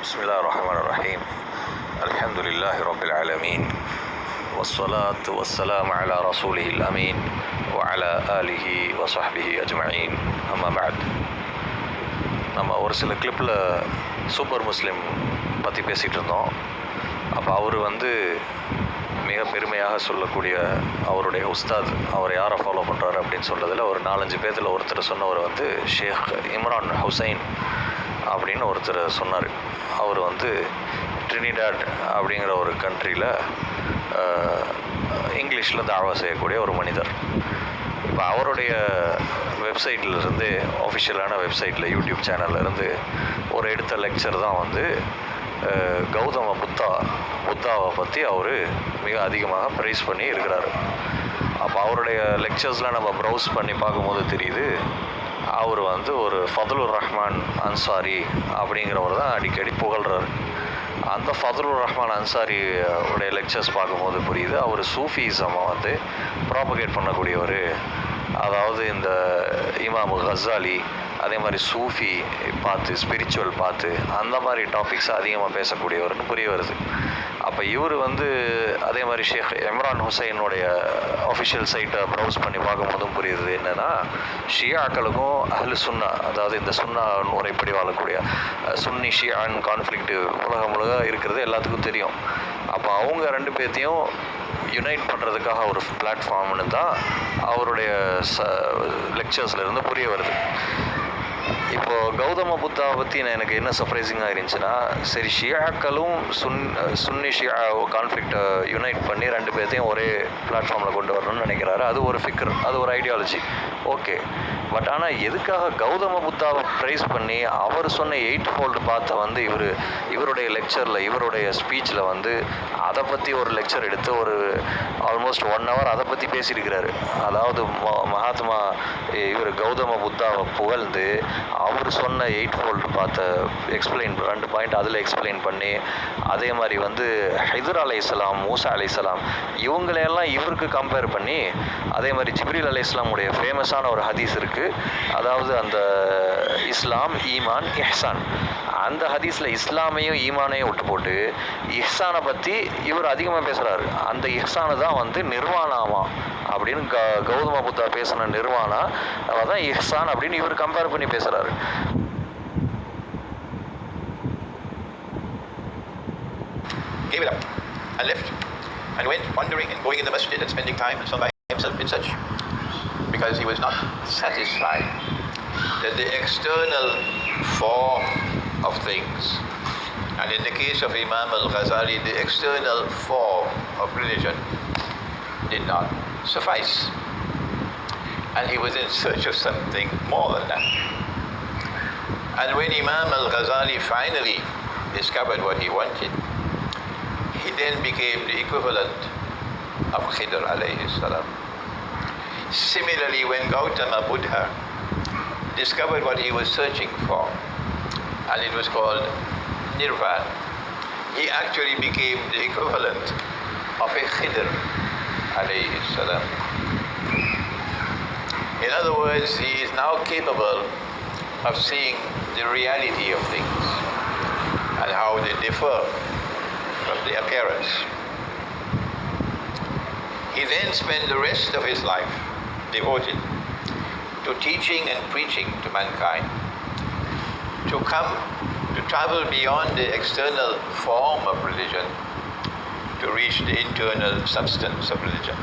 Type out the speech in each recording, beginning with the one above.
بسم الله الرحمن الرحيم الحمد لله رب العالمين والصلاة والسلام على رسوله الأمين وعلى آله وصحبه أجمعين أما بعد. நம்ம ஒரு சில கிளிப்பில் சூப்பர் முஸ்லீம் பற்றி பேசிகிட்டு இருந்தோம். அப்போ அவர் மிக பெருமையாக சொல்லக்கூடிய அவருடைய உஸ்தாத் அவர் யாரை ஃபாலோ பண்ணுறாரு அப்படின்னு சொல்கிறதுல ஒரு 4-5 பேர்த்தில் ஒருத்தர் சொன்னவர் ஷேக் இம்ரான் ஹுசைன் அப்படின்னு ஒருத்தர் சொன்னார். அவர் ட்ரினிடாட் அப்படிங்கிற ஒரு கண்ட்ரியில் இங்கிலீஷில் தாவா செய்யக்கூடிய ஒரு மனிதர். இப்போ அவருடைய வெப்சைட்லேருந்து ஆஃபிஷியலான வெப்சைட்டில் யூடியூப் சேனல்லேருந்து ஒரு எடுத்த லெக்சர் தான் கௌதம புத்தாவை பற்றி அவர் மிக அதிகமாக ப்ரைஸ் பண்ணி இருக்கிறார். அப்போ அவருடைய லெக்சர்ஸ்லாம் நம்ம ப்ரௌஸ் பண்ணி பார்க்கும்போது தெரியுது, அவர் ஒரு ஃபதுலுர் ரஹ்மான் அன்சாரி அப்படிங்கிறவர் தான் அடிக்கடி புகழ்கிறார். அந்த ஃபதுலுர் ரஹ்மான் அன்சாரி உடைய லெக்சர்ஸ் பார்க்கும்போது புரியுது, அவர் சூஃபிசமை ப்ராபகேட் பண்ணக்கூடியவர். அதாவது இந்த இமாம் கசாலி அதே மாதிரி சூஃபி பார்த்து ஸ்பிரிச்சுவல் பார்த்து அந்த மாதிரி டாபிக்ஸ் அதிகமாக பேசக்கூடியவர்னு புரிய வருது. அப்போ இவர் அதே மாதிரி ஷேக் இம்ரான் ஹுசைனுடைய ஆஃபிஷியல் சைட்டை ப்ரௌஸ் பண்ணி பார்க்கும்போதும் புரியுது என்னென்னா, ஷியாக்களுக்கும் அஹ்லு சுன்னா, அதாவது இந்த சுன்னா முறைப்படி வாழக்கூடிய சுன்னி ஷியான் கான்ஃப்ளிக்ட் உலகம் முழுக்க இருக்கிறது எல்லாத்துக்கும் தெரியும். அப்போ அவங்க 2 பேர்த்தையும் யுனைட் பண்ணுறதுக்காக ஒரு பிளாட்ஃபார்ம்னு தான் அவருடைய லெக்சர்ஸ்லேருந்து புரிய வருது. இப்போது கௌதம புத்தாவை பற்றி எனக்கு என்ன சர்ப்ரைசிங்காக இருந்துச்சுன்னா, சரி ஷியாக்களும் சுன்னி ஷியா கான்ஃப்ளிக்டை யுனைட் பண்ணி 2 பேர்த்தையும் ஒரே பிளாட்ஃபார்மில் கொண்டு வரணும்னு நினைக்கிறாரு. அது ஒரு ஃபிக்கர், அது ஒரு ஐடியாலஜி, ஓகே. பட் ஆனால் எதுக்காக கௌதம புத்தாவை ப்ரைஸ் பண்ணி அவர் சொன்ன 8 ஃபோல்டு பார்த்த இவருடைய லெக்சரில் இவருடைய ஸ்பீச்சில் அதை பற்றி ஒரு லெக்சர் எடுத்து ஒரு ஆல்மோஸ்ட் 1 hour அதை பற்றி பேசியிருக்கிறாரு. அதாவது மகாத்மா இவர் கௌதம புத்தாவை புகழ்ந்து அவர் சொன்ன 8 ஃபோல்டு பார்த்த எக்ஸ்பிளைன் 2 பாயிண்ட் அதில் எக்ஸ்பிளைன் பண்ணி, அதே மாதிரி ஹிதர் அலைஹிஸ்ஸலாம், மூசா அலைஹிஸ்ஸலாம் இவங்களையெல்லாம் இவருக்கு கம்பேர் பண்ணி, அதே மாதிரி ஜிப்ரீல் அலைஹிஸ்ஸலாமுடைய ஃபேமஸான ஒரு ஹதீஸ் இருக்குது, அதாவது அந்த இஸ்லாம் ஈமான் இஹ்சான், அந்த ஹதீஸில் இஸ்லாமையும் ஈமானையும் விட்டு போட்டு இஹ்சானை பற்றி இவர் அதிகமாக பேசுகிறாரு. அந்த இஹ்சானை தான் நிர்வாணாமா அப்படின்னு கௌதம புத்தா பேசின நிர்வாணா அதான் இஹ்சான் அப்படின்னு இவர் கம்பேர் பண்ணி பேசுகிறாரு. Gave it up and left and went wandering and going in the masjid and spending time and by himself in such, because he was not satisfied that the external form of things, and in the case of Imam al-Ghazali, the external form of religion did not suffice, and he was in search of something more than that. And when Imam al-Ghazali finally discovered what he wanted, he then became the equivalent of Khidr alayhi salam. Similarly, when Gautama Buddha discovered what he was searching for, and it was called Nirvana, he actually became the equivalent of a Khidr alayhi salam. In other words, he is now capable of seeing the reality of things and how they differ from the appearance. He then spent the rest of his life devoted to teaching and preaching to mankind, to travel beyond the external form of religion, to reach the internal substance of religion.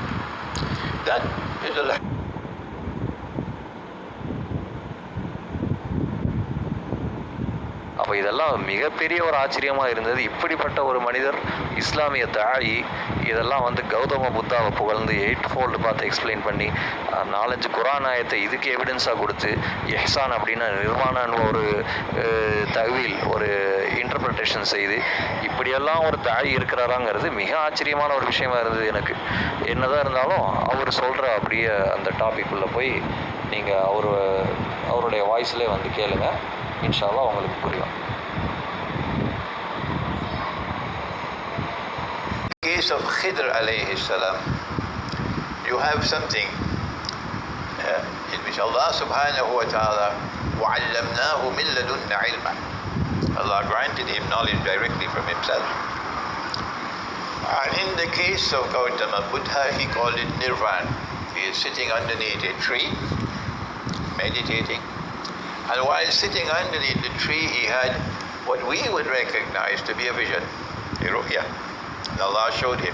That is a அப்போ இதெல்லாம் மிகப்பெரிய ஒரு ஆச்சரியமாக இருந்தது. இப்படிப்பட்ட ஒரு மனிதர், இஸ்லாமிய தாயி, இதெல்லாம் கௌதம புத்தாவை புகழ்ந்து 8 ஃபோல்டு பார்த்து எக்ஸ்பிளைன் பண்ணி 4-5 குரான் ஆயத்தை இதுக்கு எவிடன்ஸாக கொடுத்து, இஹ்சான் அப்படின்னா நிர்வாணான்னு ஒரு தகவல் ஒரு இன்டர்பிரிட்டேஷன் செய்து இப்படியெல்லாம் ஒரு தாய் இருக்கிறாராங்கிறது மிக ஆச்சரியமான ஒரு விஷயமா இருந்தது எனக்கு. என்னதான் இருந்தாலும் அவர் சொல்கிற அப்படியே அந்த டாபிக் உள்ள போய் நீங்கள் அவருடைய வாய்ஸ்லேயே கேளுங்க, இன்ஷா அல்லாஹ் உங்களுக்கு புரியும். In the case of Khidr alayhi salam, you have something in which Allah subhanahu wa ta'ala وَعَلَّمْنَاهُ مِن لَدُنَّا عِلْمًا. Allah Allah granted him knowledge directly from himself. And in the case of Gautama Buddha, he called it nirvan. He is sitting underneath a tree, meditating. And while sitting underneath the tree, he had what we would recognize to be a vision, a ru'ya. And Allah showed him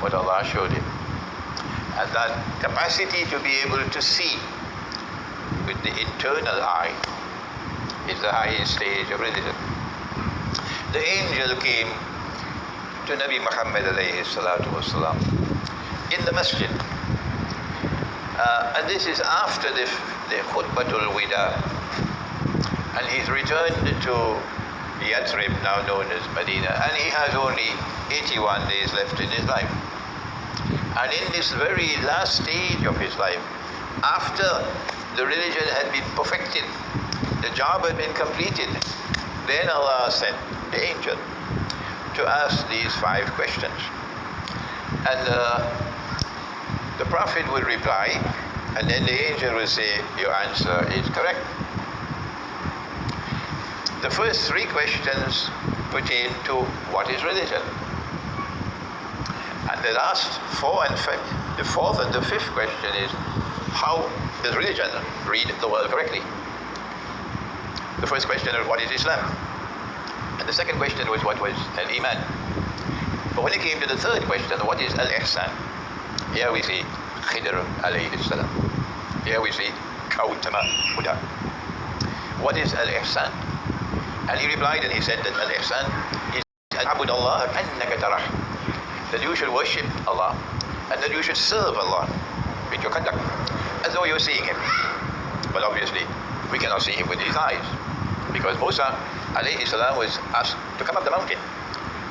what Allah showed him. And that capacity to be able to see with the internal eye is the highest stage of religion. The angel came to Nabi Muhammad alayhi salatu wasalam in the masjid. And this is after the khutbatul wida. And he's returned to Yathrib, now known as Medina, and he has only 81 days left in his life. And in this very last stage of his life, after the religion had been perfected, the job had been completed, then Allah sent the angel to ask these 5 questions. And the Prophet would reply, and then the angel would say, your answer is correct. The first 3 questions pertain to what is religion. And the last 4 and 5, the 4th and the 5th question is, how does religion read the world correctly? The first question is, what is Islam? And the second question was, what was al-iman? But when it came to the third question, what is al-ihsan? Here we see Khidr alayhi salam. Here we see Gautama Buddha. What is al-ihsan? And he replied and he said that al-ihsan is an abud Allah annaka tarah. That you should worship Allah and that you should serve Allah with your conduct as though you're seeing him. But obviously we cannot see him with these eyes, because Musa alayhi salam was asked to come up the mountain,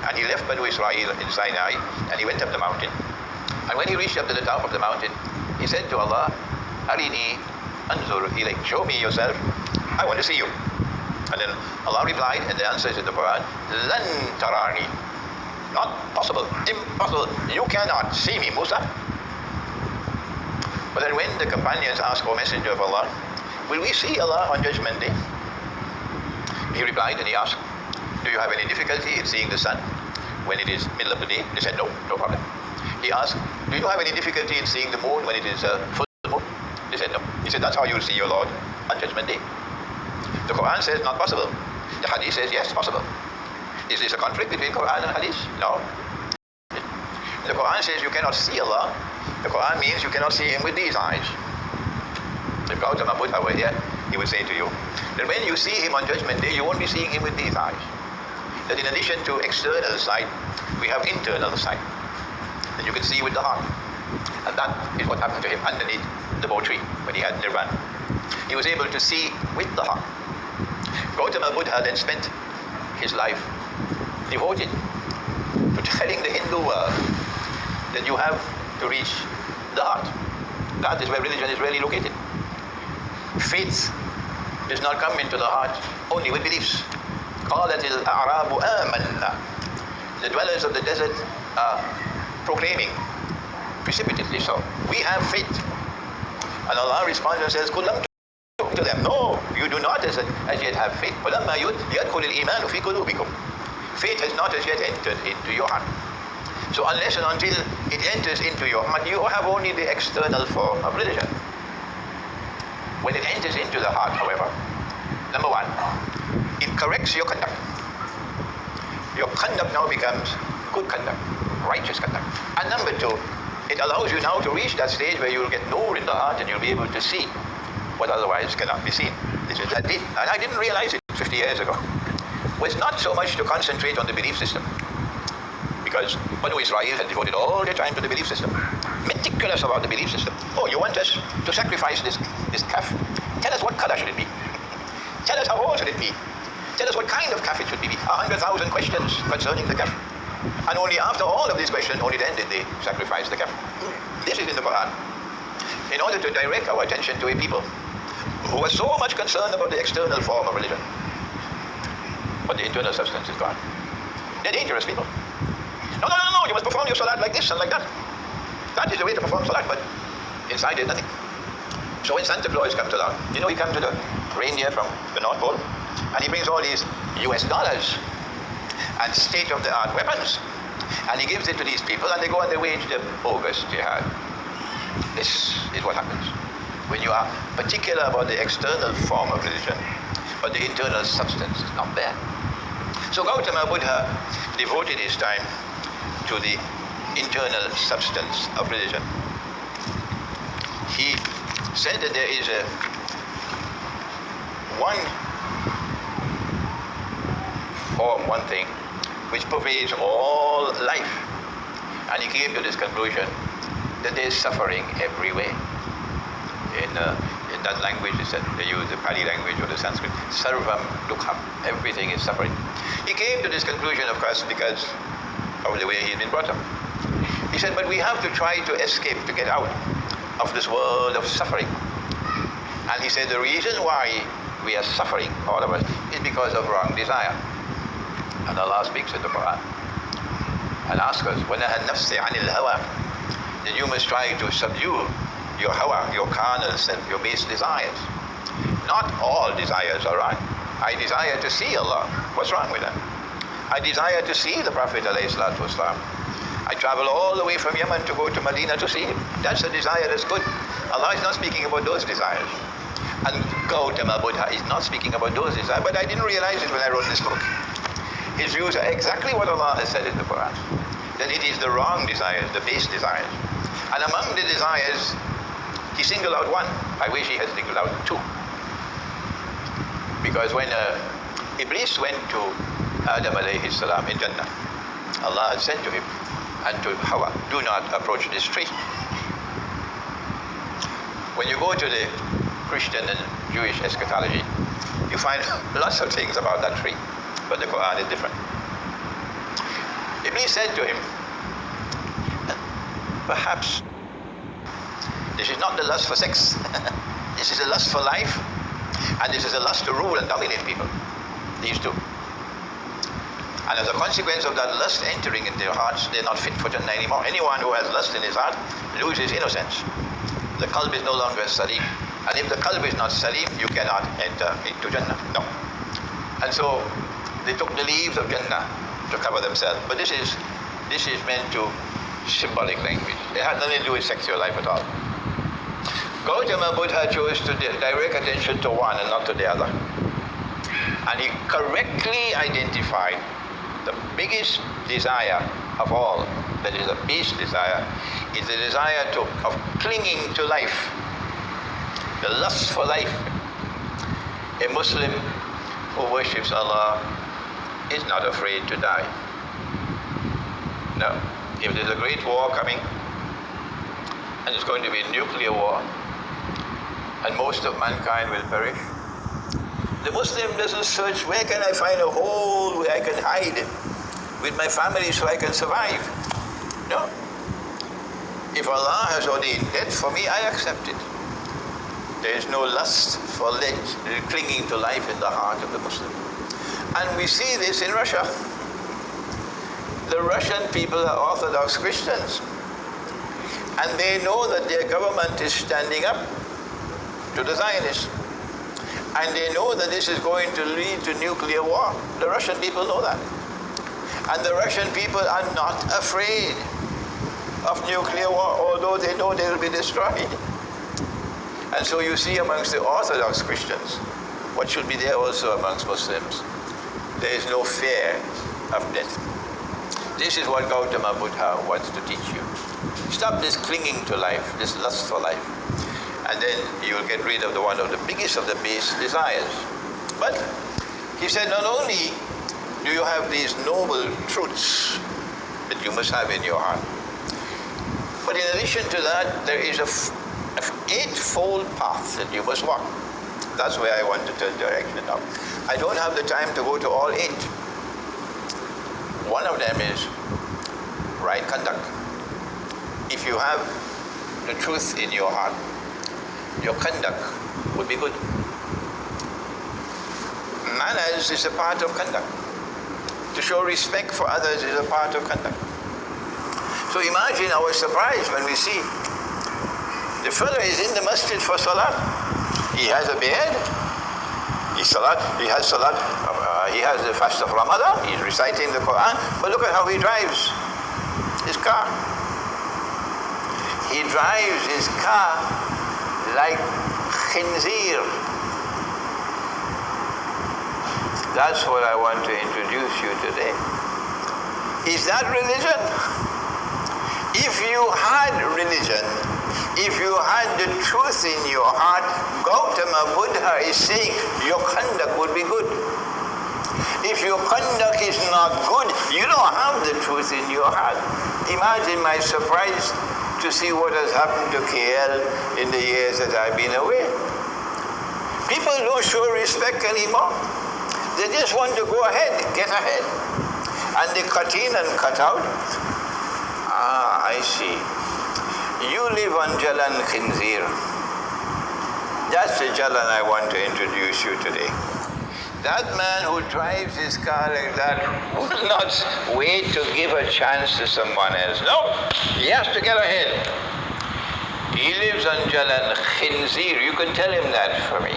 and he left Banu Israel in Sinai and he went up the mountain. And when he reached up to the top of the mountain, he said to Allah, Arini anzur ilayk, show me yourself, I want to see you. And then Allah replied, and the answer is in the Quran, Lan tarani, not possible, impossible, you cannot see me, Musa. But then when the companions asked, O Messenger of Allah, will we see Allah on Judgment Day? He replied and he asked, do you have any difficulty in seeing the sun when it is middle of the day? They said, no, no problem. He asked, do you have any difficulty in seeing the moon when it is full moon? They said, no. He said, that's how you'll see your Lord on Judgment Day. The Quran says not possible. The Hadith says yes, possible. Is this a conflict between Quran and Hadith? No. The Quran says you cannot see Allah. The Quran means you cannot see him with these eyes. If Gautama Buddha were here, he would say to you that when you see him on Judgment Day, you won't be seeing him with these eyes. That in addition to external sight, we have internal sight. That you can see with the heart. And that is what happened to him underneath the bo tree when he had nirvana. He was able to see with the heart. Gautama Buddha then spent his life devoted to telling the Hindu world that you have to reach the heart. That is where religion is really located. Faith does not come into the heart only with beliefs. قالت الأعراب آمنا. The dwellers of the desert are proclaiming precipitately so, we have faith. And Allah responds and says, قُلْ لَمْ to them, no, you do not as yet have faith. وَلَمَّا يَدْخُلِ الْإِيمَانُ فِي قُلُوبِكُمْ. Faith has not as yet entered into your heart. So unless and until it enters into your heart, you have only the external form of religion. When it enters into the heart, however, number 1, it corrects your conduct. Your conduct now becomes good conduct, righteous conduct. And number 2, it allows you now to reach that stage where you'll get nur in the heart and you'll be able to see what otherwise cannot be seen. This is that deep. And I didn't realize it 50 years ago. Was not so much to concentrate on the belief system, because Banu Israel had devoted all their time to the belief system, meticulous about the belief system. Oh, you want us to sacrifice this calf? Tell us what color should it be? Tell us how old should it be? Tell us what kind of calf it should be. 100,000 questions concerning the calf. And only after all of these questions, only then did they sacrifice the calf. This is in the Quran. In order to direct our attention to a people who are so much concerned about the external form of religion, but the internal substance is gone. They're dangerous people. No, you must perform your salat like this and like that. That is the way to perform salat, but inside there's nothing. So when Santa Claus comes along, he comes with a reindeer from the North Pole, and he brings all these US dollars and state-of-the-art weapons. And he gives it to these people, and they go and they wage the bogus jihad. This is what happens when you are particular about the external form of religion, but the internal substance is not there. So Gautama Buddha devoted his time to the internal substance of religion. He said that there is one thing which pervades all life, and he came to this conclusion that there is suffering everywhere. In that language, they use the Pali language or the Sanskrit, sarvam dukkham, everything is suffering. He came to this conclusion, of course, because of the way he had been brought up. He said, but we have to try to escape, to get out of this world of suffering. And he said the reason why we are suffering, all of us, is because of wrong desire. And Allah speaks in the Quran and asks us, وَنَهَا النَّفْسِ عَنِ الْهَوَىٰ, that you must try to subdue your hawa, your carnal self, your base desires. Not all desires are wrong. I desire to see Allah. What's wrong with that? I desire to see the Prophet ﷺ. I travel all the way from Yemen to go to Medina to see him. That's a desire that's good. Allah is not speaking about those desires. And Gautama Buddha is not speaking about those desires, but I didn't realize it when I wrote this book. His views are exactly what Allah has said in the Quran, that it is the wrong desires, the base desires. And among the desires, he singled out one. I wish he had singled out two. Because when Iblis went to Adam alayhi salam in Jannah, Allah had said to him and to Hawa, do not approach this tree. When you go to the Christian and Jewish eschatology, you find lots of things about that tree, but the Quran is different. Iblis said to him, perhaps this is not the lust for sex. This is a lust for life, and this is a lust to rule and dominate people. These two. And as a consequence of that lust entering into their hearts, they're not fit for Jannah anymore. Anyone who has lust in his heart loses innocence. The qalb is no longer salim. And if the qalb is not salim, you cannot enter into Jannah. No. And so they took the leaves of Jannah to cover themselves. But this is meant to symbolic language. It had nothing to do with sexual life at all. Gautama Buddha chose to direct attention to one and not to the other. And he correctly identified the biggest desire of all, that is a base desire, is the desire of clinging to life, the lust for life. A Muslim who worships Allah is not afraid to die. No. If there's a great war coming, and it's going to be a nuclear war, and most of mankind will perish, the Muslim doesn't search, where can I find a hole where I can hide with my family so I can survive? No. If Allah has ordained death for me, I accept it. There is no lust for clinging to life in the heart of the Muslim. And we see this in Russia. The Russian people are Orthodox Christians, and they know that their government is standing up to the Zionists. And they know that this is going to lead to nuclear war. The Russian people know that. And the Russian people are not afraid of nuclear war, although they know they will be destroyed. And so you see amongst the Orthodox Christians, what should be there also amongst Muslims, there is no fear of death. This is what Gautama Buddha wants to teach you. Stop this clinging to life, this lust for life. And then you will get rid of one of the biggest of the base desires. But he said, not only do you have these noble truths that you must have in your heart, but in addition to that, there is an eightfold path that you must walk. That's where I want to turn direction now. I don't have the time to go to all 8. One of them is right conduct. If you have the truth in your heart, your conduct would be good. Manners is a part of conduct. To show respect for others is a part of conduct. So imagine our surprise when we see the fellow is in the masjid for salat. He has a beard. He has salat. He has the fast of Ramadan, he's reciting the Quran, but look at how he drives his car. He drives his car like khinzir. That's what I want to introduce you today. Is that religion? If you had religion, if you had the truth in your heart, Gautama Buddha is saying your conduct would be good. If your conduct is not good, you don't have the truth in your heart. Imagine my surprise to see what has happened to KL in the years that I've been away. People don't show respect anymore. They just want to go ahead, get ahead. And they cut in and cut out. I see. You live on Jalan Khinzir. That's the Jalan I want to introduce you today. That man who drives his car like that will not wait to give a chance to someone else. No, he has to get ahead. He lives on Jalan Khinzir. You can tell him that for me.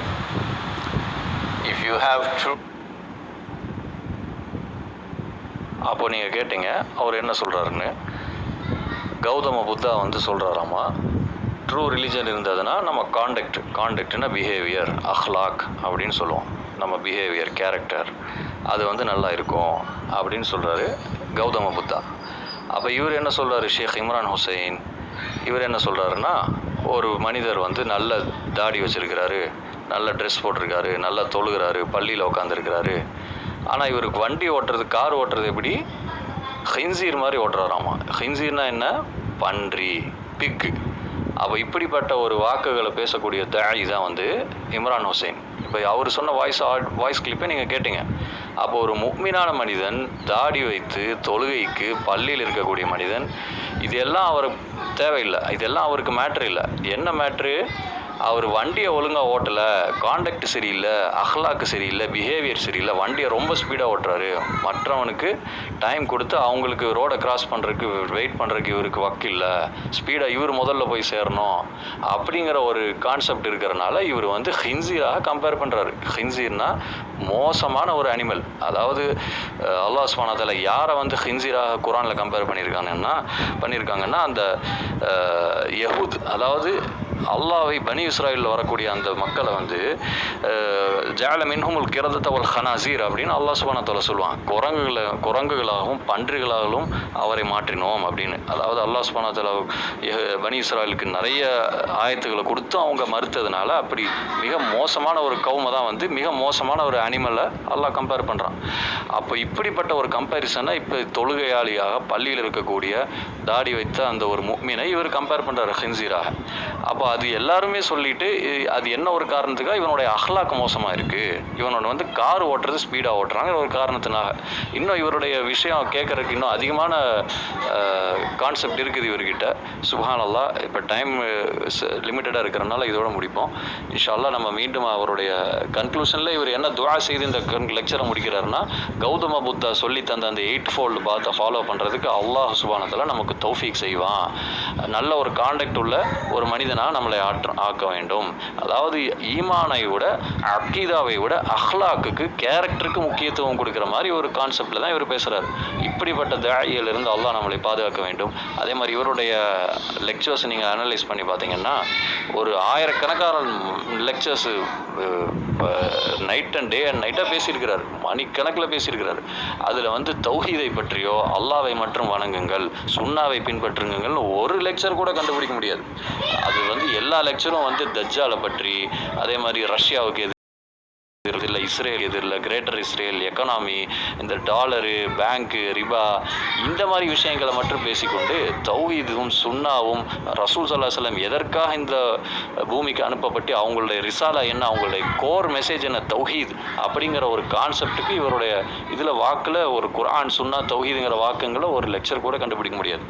If you have true. அப்போ நீங்கள் கேட்டீங்க அவர் என்ன சொல்கிறாருன்னு. கௌதம புத்தா வந்து சொல்கிறாராமா, true religion இருந்ததுன்னா நம்ம காண்டக்ட்னா behaviour, அஹ்லாக் அப்படின்னு சொல்லுவோம். நம்ம பிஹேவியர், கேரக்டர் அது வந்து நல்லா இருக்கும் அப்படின்னு சொல்கிறாரு கௌதம புத்தா. அப்போ இவர் என்ன சொல்கிறாரு, ஷேக் இம்ரான் ஹுசைன் இவர் என்ன சொல்கிறாருன்னா, ஒரு மனிதர் வந்து நல்ல தாடி வச்சுருக்கிறாரு, நல்ல ட்ரெஸ் போட்டிருக்காரு, நல்லா தொழுகிறாரு, பள்ளியில் உட்காந்துருக்கிறாரு, ஆனால் இவருக்கு வண்டி ஓட்டுறது, கார் ஓட்டுறது எப்படி ஹின்சீர் மாதிரி ஓட்டுறாராமா. ஹின்சீர்னா என்ன, பன்றி, பிக்கு. அப்போ இப்படிப்பட்ட ஒரு வாக்குகளை பேசக்கூடிய தாயி தான் வந்து இம்ரான் ஹுசைன். இப்போ அவர் சொன்ன வாய்ஸ் கிளிப்பை நீங்கள் கேட்டீங்க. அப்போ ஒரு முக்மீனான மனிதன், தாடி வைத்து தொழுகைக்கு பள்ளியில் இருக்கக்கூடிய மனிதன், இதெல்லாம் அவருக்கு தேவையில்லை, இதெல்லாம் அவருக்கு மேட்ரு இல்லை. என்ன மேட்ரு, அவர் வண்டியை ஒழுங்காக ஓட்டலை, காண்டக்ட் சரியில்லை, அஹ்லாக்கு சரியில்லை, பிஹேவியர் சரியில்லை, வண்டியை ரொம்ப ஸ்பீடாக ஓட்டுறாரு, மற்றவனுக்கு டைம் கொடுத்து அவங்களுக்கு ரோடை கிராஸ் பண்ணுறதுக்கு வெயிட் பண்ணுறதுக்கு இவருக்கு வக்கில்லை, ஸ்பீடாக இவர் முதல்ல போய் சேரணும் அப்படிங்கிற ஒரு கான்செப்ட் இருக்கிறனால இவர் வந்து ஹின்சீராக கம்பேர் பண்ணுறாரு. ஹின்சீர்னா மோசமான ஒரு அனிமல். அதாவது அல்லாஹ் சுப்ஹானஹு வ தஆலா யாரை வந்து ஹின்சீராக குர்ஆனில் கம்பேர் பண்ணியிருக்காங்கன்னா அந்த யஹூத், அதாவது அல்லாஹ்வை பனி இஸ்ராயலில் வரக்கூடிய அந்த மக்களை வந்து ஜஅல மின்ஹுமுல் கிரதத வல் ஹனாசீர் அப்படின்னு அல்லாஹ் சுப்ஹானஹு வ தஆலா சொல்லுவான். குரங்குகளாகவும் பன்றிகளாகவும் அவரை மாற்றினோம் அப்படின்னு. அதாவது அல்லாஹ் சுப்ஹானஹு வ தஆலா பனி இஸ்ராயலுக்கு நிறைய ஆயத்துக்களை கொடுத்து அவங்க மறுத்ததுனால அப்படி மிக மோசமான ஒரு கவுமை தான் வந்து மிக மோசமான ஒரு அனிமலை அல்லாஹ் கம்பேர் பண்ணுறான். அப்போ இப்படிப்பட்ட ஒரு கம்பேரிசனை இப்போ தொழுகையாளியாக பள்ளியில் இருக்கக்கூடிய தாடி வைத்த அந்த ஒரு முஃமினை இவர் கம்பேர் பண்ணுறாரு ஹின்சீராக. அப்போ அது எல்லாருமே சொல்லிட்டு அது என்ன ஒரு காரணத்துக்காக இவனுடைய அஹ்லாக் மோசமாக இருக்குது, இவனோட வந்து கார் ஓட்டுறது ஸ்பீடாக ஓட்டுறாங்க ஒரு காரணத்தினாக. இன்னும் இவருடைய விஷயம் கேட்குறதுக்கு இன்னும் அதிகமான கான்செப்ட் இருக்குது இவர்கிட்ட. சுப்ஹானல்லாஹ். இப்போ டைம் லிமிட்டடாக இருக்கிறனால இதோட முடிப்போம். இன்ஷா அல்லாஹ் நம்ம மீண்டும் அவருடைய கன்க்ளூஷனில் இவர் என்ன துஆ செய்து இந்த லெக்சரை முடிக்கிறாருன்னா, கௌதம புத்தா சொல்லி தந்த அந்த 8-fold பாத்தை ஃபாலோ பண்ணுறதுக்கு அல்லாஹ் சுப்ஹானஹு வ தஆலா நமக்கு தௌஃபீக் செய்வான். நல்ல ஒரு காண்டக்ட் உள்ள ஒரு மனிதனாக நம்மளை ஆக்க வேண்டும். அதாவது ஈமானை விட, அக்கீதாவை விட அஹ்லாக்குக்கு, கேரக்டருக்கு முக்கியத்துவம் கொடுக்குற மாதிரி ஒரு கான்செப்டில் தான் இவர் பேசுகிறார். இப்படிப்பட்ட தாயிலிருந்து அல்லாஹ் நம்மளை பாதுகாக்க வேண்டும். அதே மாதிரி இவருடைய லெக்சர்ஸ் நீங்கள் அனலைஸ் பண்ணி பார்த்தீங்கன்னா ஒரு ஆயிரக்கணக்கான lectures night and day and நைட்டாக பேசியிருக்கிறார், மணிக்கணக்கில் பேசியிருக்கிறார். அதில் வந்து தௌஹீதை பற்றியோ, அல்லாஹ்வை மற்றும் வணங்குங்கள், சுன்னாவை பின்பற்றுங்கள் ஒரு லெக்சர் கூட கண்டுபிடிக்க முடியாது. அது வந்து எல்லா லெக்சரும் வந்து தஜ்ஜாலை பற்றி, அதே மாதிரி ரஷ்யாவுக்கு இல்லை, இஸ்ரேல் எதிரில், கிரேட்டர் இஸ்ரேல், எக்கனாமி, இந்த டாலரு, பேங்க்கு, ரிபா, இந்த மாதிரி விஷயங்களை மட்டும் பேசிக்கொண்டு தௌஹீதும் சுன்னாவும் ரசூல் ஸல்லல்லாஹு அலைஹி வஸல்லம் எதற்காக இந்த பூமிக்கு அனுப்பப்பட்டு அவங்களுடைய ரிசாலா என்ன, அவங்களுடைய கோர் மெசேஜ் என்ன, தௌஹீத் அப்படிங்கிற ஒரு கான்செப்டுக்கு இவருடைய இதில் வாக்கில் ஒரு குர்ஆன் சுன்னா தௌஹீதுங்கிற வாக்குங்களை ஒரு லெக்சர் கூட கண்டுபிடிக்க முடியாது.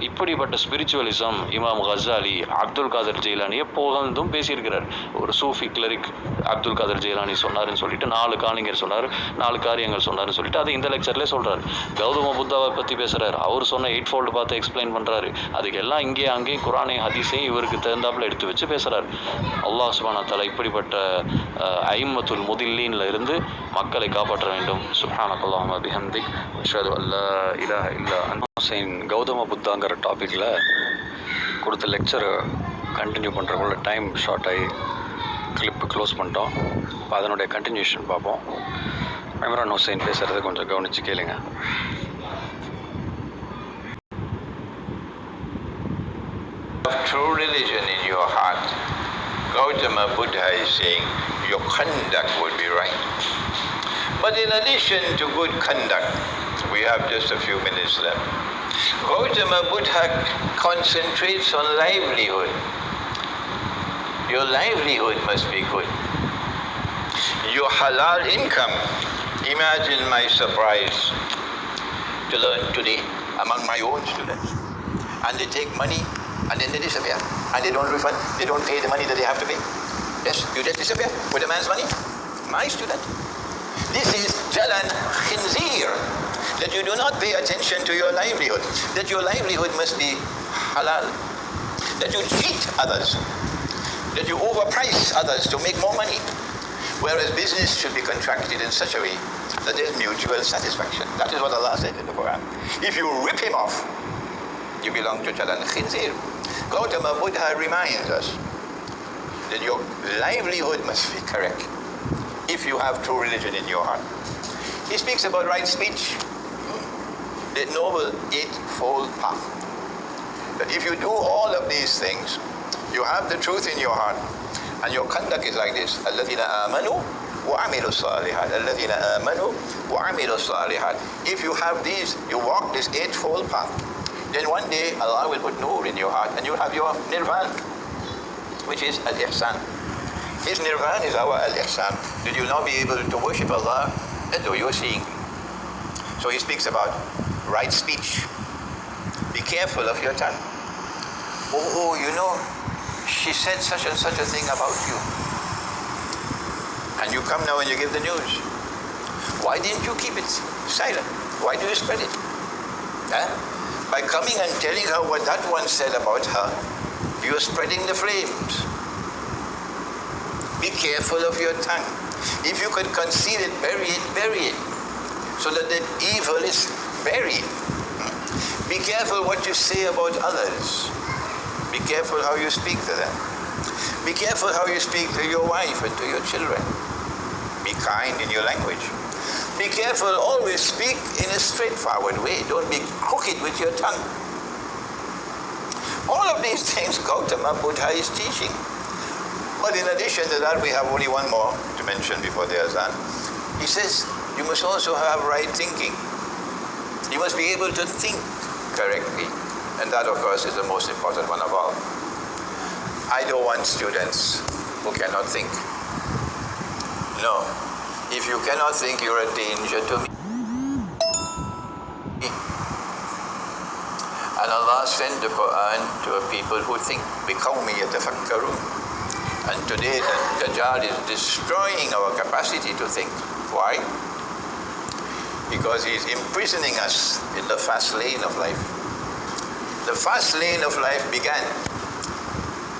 இப்படிப்பட்ட ஸ்பிரிச்சுவலிசம் இமாம் கஸாலி, அப்துல் காதர் ஜெயிலானி எப்போதும் பேசியிருக்கிறார். ஒரு சூஃபி கிளரிக் அப்துல் காதர் ஜெயிலானி சொன்னாருன்னு சொன்னாருன்னு சொல்லிட்டு 4 காலிங்கர் சொன்னார், 4 காரியங்கள் சொன்னார்னு சொல்லிட்டு அது இந்த லெக்சர்லேயே சொல்கிறார். கௌதம புத்தாவை பற்றி பேசுகிறார், அவர் சொன்ன 8 ஃபோல்டு பார்த்து எக்ஸ்பிளைன் பண்ணுறாரு. அதுக்கு எல்லாம் இங்கேயும் அங்கேயும் குரானையும் ஹதீஸையும் இவருக்கு தகுந்தாப்பில் எடுத்து வச்சு பேசுகிறார். அல்லாஹ் சுப்ஹானஹு வ தஆலா இப்படிப்பட்ட ஐம்மத்துல் முதில்லீன்ல இருந்து மக்களை காப்பாற்ற வேண்டும். சுப்ஹானக்கல்லாஹும்ம பிஹம்திக் அஷ்ஹது அல்லா இலாஹ இல்லா அன்த. ஹுசைன் கௌதம புத்தாங்கிற டாப்பிக்கில் கொடுத்த லெக்சரை கண்டினியூ பண்ணுறக்குள்ள டைம் ஷார்ட் ஆகி கிளிப்பு க்ளோஸ் பண்ணிட்டோம். இப்போ அதனுடைய கண்டினியூஷன் பார்ப்போம். இம்ரான் ஹுசைன் பேசுகிறத கொஞ்சம் கவனித்து கேளுங்க. True religion in your heart, Gautama Buddha is saying your conduct would be right. But in addition to good conduct, we have just a few minutes left. Gautama Buddha concentrates on livelihood. Your livelihood must be good. Your halal income. Imagine my surprise to learn today among my own students. And they take money and then they disappear. And they don't refund, they don't pay the money that they have to pay. Yes, you just disappear with a man's money. My student. This is Jalan Khinzir. That you do not pay attention to your livelihood. That your livelihood must be halal. That you cheat others. That you overprice others to make more money. Whereas business should be contracted in such a way that there is mutual satisfaction. That is what Allah said in the Quran. If you rip him off, you belong to Jalan Khinzir. Gautama Buddha reminds us that your livelihood must be correct if you have true religion in your heart. He speaks about right speech, the noble eightfold path. That if you do all of these things, you have the truth in your heart, and your conduct is like this. الَّذِينَ آمَنُوا وَعَمِلُوا الصَّالِحَاتِ الَّذِينَ آمَنُوا وَعَمِلُوا الصَّالِحَاتِ. If you have these, you walk this eightfold path, then one day Allah will put nur in your heart and you have your nirvan, which is al-ihsan. His nirvan is our al-ihsan. That you will not be able to worship Allah as though you are seeing. So he speaks about right speech. Be careful of your tongue. Oh, you know, she said such and such a thing about you. And you come now and you give the news. Why didn't you keep it silent? Why do you spread it? Huh? By coming and telling her what that one said about her, you are spreading the flames. Be careful of your tongue. If you could conceal it, bury it, bury it. So that the evil is buried. Be careful what you say about others. Be careful how you speak to them. Be careful how you speak to your wife and to your children. Be kind in your language. Be careful, always speak in a straightforward way. Don't be crooked with your tongue. All of these things Gautama Buddha is teaching. But in addition to that, we have only one more to mention before the azan. He says, you must also have right thinking. You must be able to think correctly. And that, of course, is the most important one of all. I don't want students who cannot think. No. If you cannot think, you're a danger to me. And Allah sent the Quran to a people who think. بِقَوْمِ يَتَفَكَّرُونَ. And today the Dajjal is destroying our capacity to think. Why? Because he is imprisoning us in the fast lane of life. The fast lane of life began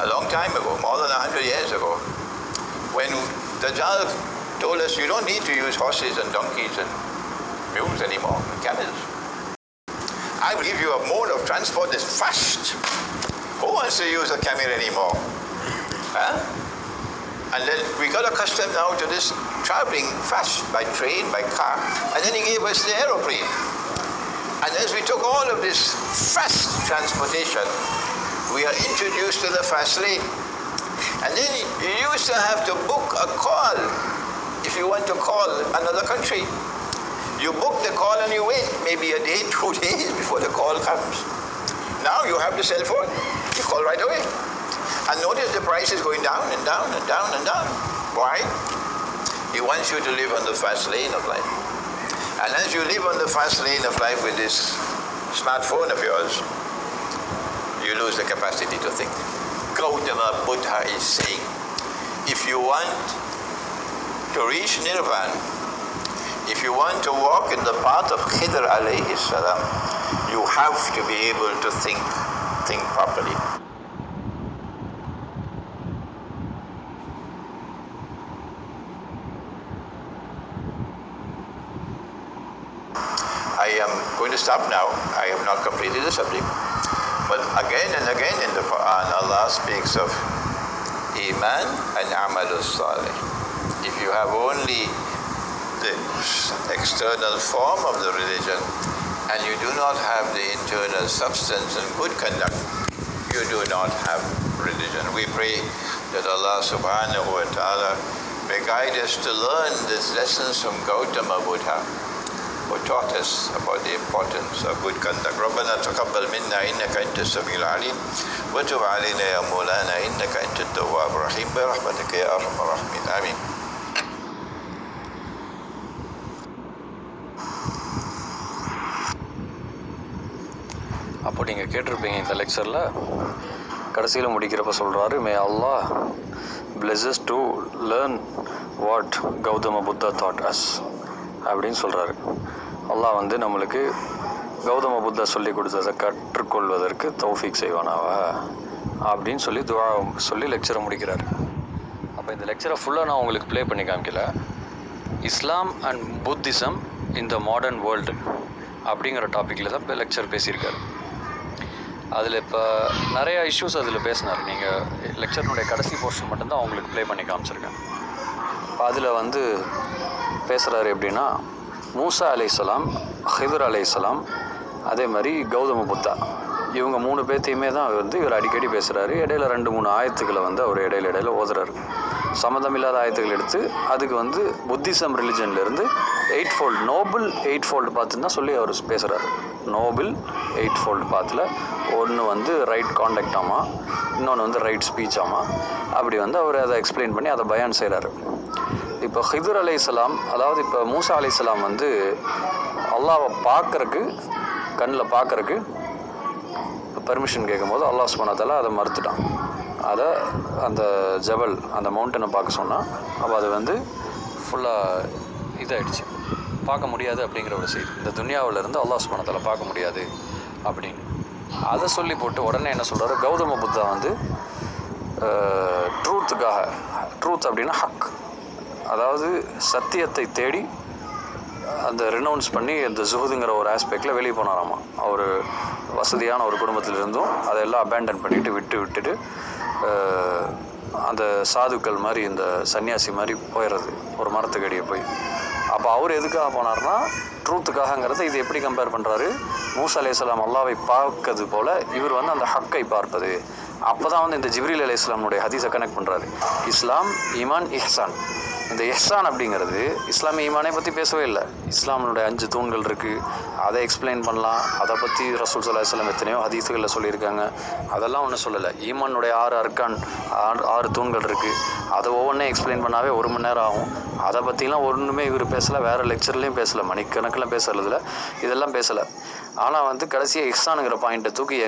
a long time ago, more than 100 years ago, when Dajjal told us you don't need to use horses and donkeys and mules anymore, and camels. I will give you a mode of transport that's fast. Who wants to use a camel anymore? Huh? And then we got accustomed now to this traveling fast by train, by car, and then he gave us the aeroplane. And as we took all of this fast transportation, we are introduced to the fast lane. And then you used to have to book a call if you want to call another country. You book the call and you wait maybe a day, 2 days before the call comes. Now you have the cell phone, you call right away. And notice the price is going down and down and down and down. Why? He wants you to live on the fast lane of life. And as you live on the fast lane of life with this smartphone of yours, you lose the capacity to think. Gautama Buddha is saying, if you want to reach Nirvana, if you want to walk in the path of Khidr alayhi salam, you have to be able to think properly. I am going to stop now. I have not completed the subject. But again and again in the Quran, Allah speaks of Iman and Amalus Salih. If you have only the external form of the religion and you do not have the internal substance and good conduct, you do not have religion. We pray that Allah subhanahu wa ta'ala may guide us to learn these lessons from Gautama Buddha, who taught us about the importance of good conduct. ربنا تقبل منا إنك أنت السميع العليم وتب علينا يا مولانا إنك أنت التواب الرحيم برحمتك يا أرحم الراحمين آمين. அப்போ நீங்கள் கேட்டிருப்பீங்க இந்த லெக்சரில் கடைசியில் முடிக்கிறப்ப சொல்கிறாரு, மே அல்லாஹ் blesses to learn what Gautama Buddha taught us அப்படின்னு சொல்கிறாரு. அல்லாஹ் வந்து நம்மளுக்கு கௌதம புத்தா சொல்லி கொடுத்ததை கற்றுக்கொள்வதற்கு தௌஃபீக் செய்வானாவா அப்படின்னு சொல்லி துவா சொல்லி லெக்சரை முடிக்கிறார். அப்போ இந்த லெக்சரை ஃபுல்லாக நான் உங்களுக்கு ப்ளே பண்ணி காமிக்கல. இஸ்லாம் and Buddhism in the modern world அப்படிங்கிற டாப்பிக்கில் தான் இப்போ லெக்சர் பேசியிருக்காரு. அதில் இப்போ நிறையா இஷ்யூஸ் அதில் பேசினார். நீங்கள் லெக்சர்னுடைய கடைசி போர்ஷன் மட்டும்தான் அவங்களுக்கு ப்ளே பண்ணி காமிச்சிருக்கேன். இப்போ அதில் வந்து பேசுகிறாரு எப்படின்னா, மூசா அலைஹிஸ்ஸலாம், ஹிதர் அலைஹிஸ்ஸலாம், அதே மாதிரி கௌதம புத்தா, இவங்க 3 பேர்த்தையுமே தான் வந்து இவர் அடிக்கடி பேசுகிறாரு. இடையில 2-3 ஆயத்துக்களை வந்து அவர் இடையில ஓதுறாரு. சம்மந்தமில்லாத ஆயத்துக்கள் எடுத்து அதுக்கு வந்து புத்திசம் ரிலிஜன்லேருந்து 8-fold நோபல் 8-fold பார்த்துன்னு தான் சொல்லி அவர் பேசுகிறாரு. நோபல் 8-fold பாத்தில் ஒன்று வந்து ரைட் கான்டக்ட் ஆமா, இன்னொன்று வந்து ரைட் ஸ்பீச் ஆமா, அப்படி வந்து அவர் அதை எக்ஸ்பிளைன் பண்ணி அதை பயான் செய்கிறாரு. இப்போ ஹிதர் அலைஹிஸ்ஸலாம், அதாவது இப்போ மூசா அலைஹிஸ்ஸலாம் வந்து அல்லாஹ்வை பார்க்கறக்கு, கண்ணில் பார்க்கறக்கு பர்மிஷன் கேட்கும்போது அல்லாஹ் சுப்ஹானஹு வ தஆலா அதை மறுத்துட்டான். அதை அந்த ஜபல், அந்த மவுண்டனை பார்க்க சொன்னான். அப்போ அது வந்து ஃபுல்லாக இதாகிடுச்சு, பார்க்க முடியாது அப்படிங்கிற ஒரு செய்தி. இந்த துன்யாவிலேருந்து அல்லாஹ் சுப்ஹானஹு வ தஆலா பார்க்க முடியாது அப்படின்னு அதை சொல்லி போட்டு உடனே என்ன சொல்கிறாரு, கௌதம புத்தா வந்து ட்ரூத்துக்காக, ட்ரூத் அப்படின்னா ஹக், அதாவது சத்தியத்தை தேடி அந்த ரினவுன்ஸ் பண்ணி அந்த ஜுஹுதுங்கிற ஒரு ஆஸ்பெக்டில் வெளியே போனாராமா. அவர் வசதியான ஒரு குடும்பத்தில் இருந்தும் அதையெல்லாம் அபேண்டன் பண்ணிவிட்டு விட்டுட்டு அந்த சாதுக்கள் மாதிரி, இந்த சன்னியாசி மாதிரி போயிடுறது ஒரு மரத்துக்கடியை போய். அப்போ அவர் எதுக்காக போனார்னா ட்ரூத்துக்காகங்கிறத இது எப்படி கம்பேர் பண்ணுறாரு, மூசா அலைஹிஸ்ஸலாம் அல்லாஹ்வை பார்க்கறது போல் இவர் வந்து அந்த ஹக்கை பார்ப்பது. அப்போ தான் வந்து இந்த ஜிப்ரீல் அலைஹிஸ்ஸலாமுடைய ஹதீஸை கனெக்ட் பண்ணுறாரு. இஸ்லாம், ஈமான், இஹ்சான். இந்த இஹ்சான் அப்படிங்கிறது இஸ்லாமிய ஈமானை பற்றி பேசவே இல்லை. இஸ்லாமினுடைய 5 தூண்கள் இருக்குது, அதை எக்ஸ்பிளைன் பண்ணலாம். அதை பற்றி ரசூல் ஸல்லல்லாஹு அலைஹி வஸல்லம் எத்தனையோ ஹதீஸுகளில் சொல்லியிருக்காங்க. அதெல்லாம் ஒன்றும் சொல்லலை. ஈமானுடைய 6 அர்கான், 6 தூண்கள் இருக்குது. அதை ஒவ்வொன்றையும் எக்ஸ்பிளைன் பண்ணாவே 1 மணி நேரம் ஆகும். அதை பற்றிலாம் ஒன்றுமே இவர் பேசலை, வேறு லெக்சர்லேயும் பேசலை, மணிக்கணக்கில் பேசுறதுல இதெல்லாம் பேசலை. ஆனால் வந்து கடைசியாக இஹ்சானுங்கிற பாயிண்ட்டை தூக்கி